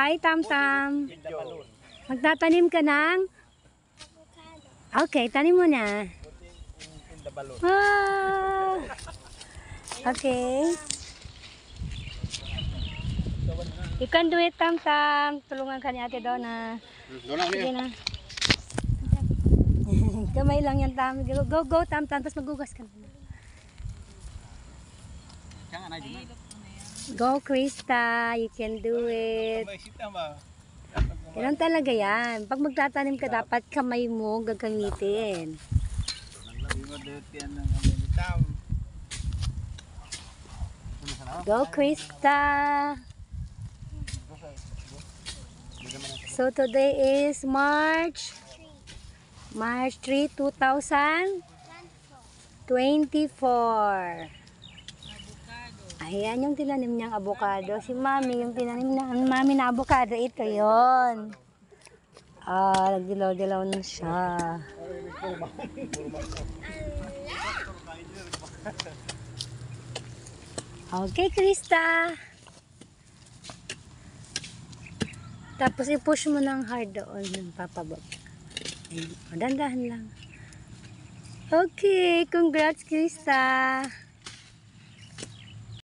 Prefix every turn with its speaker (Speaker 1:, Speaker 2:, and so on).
Speaker 1: Hi, Tam-Tam. Magtatanim ka ng? Okay, tanim mo na. Ah, okay. You can do it, Tam-Tam. Tulungan ka ni Ate Donna. Sige na. Kamay lang yan, Tam. Go, Tam-Tam. Tapos magugas ka na. Go, Krista. You can do it. Ganun talaga yan. Pag magtatanim ka, dapat kamay mo gagamitin. Go, Krista. So, today is March 3, 2024. Ayan yung tinanim niyang avocado. Si Mami, yung tinanim ng Mami na avocado, ito yon. Nagdilaw-dilaw na siya. Okay, Krista. Tapos i-push mo ng hard doon ng papabot. Dandahan lang. Okay, congrats, Krista.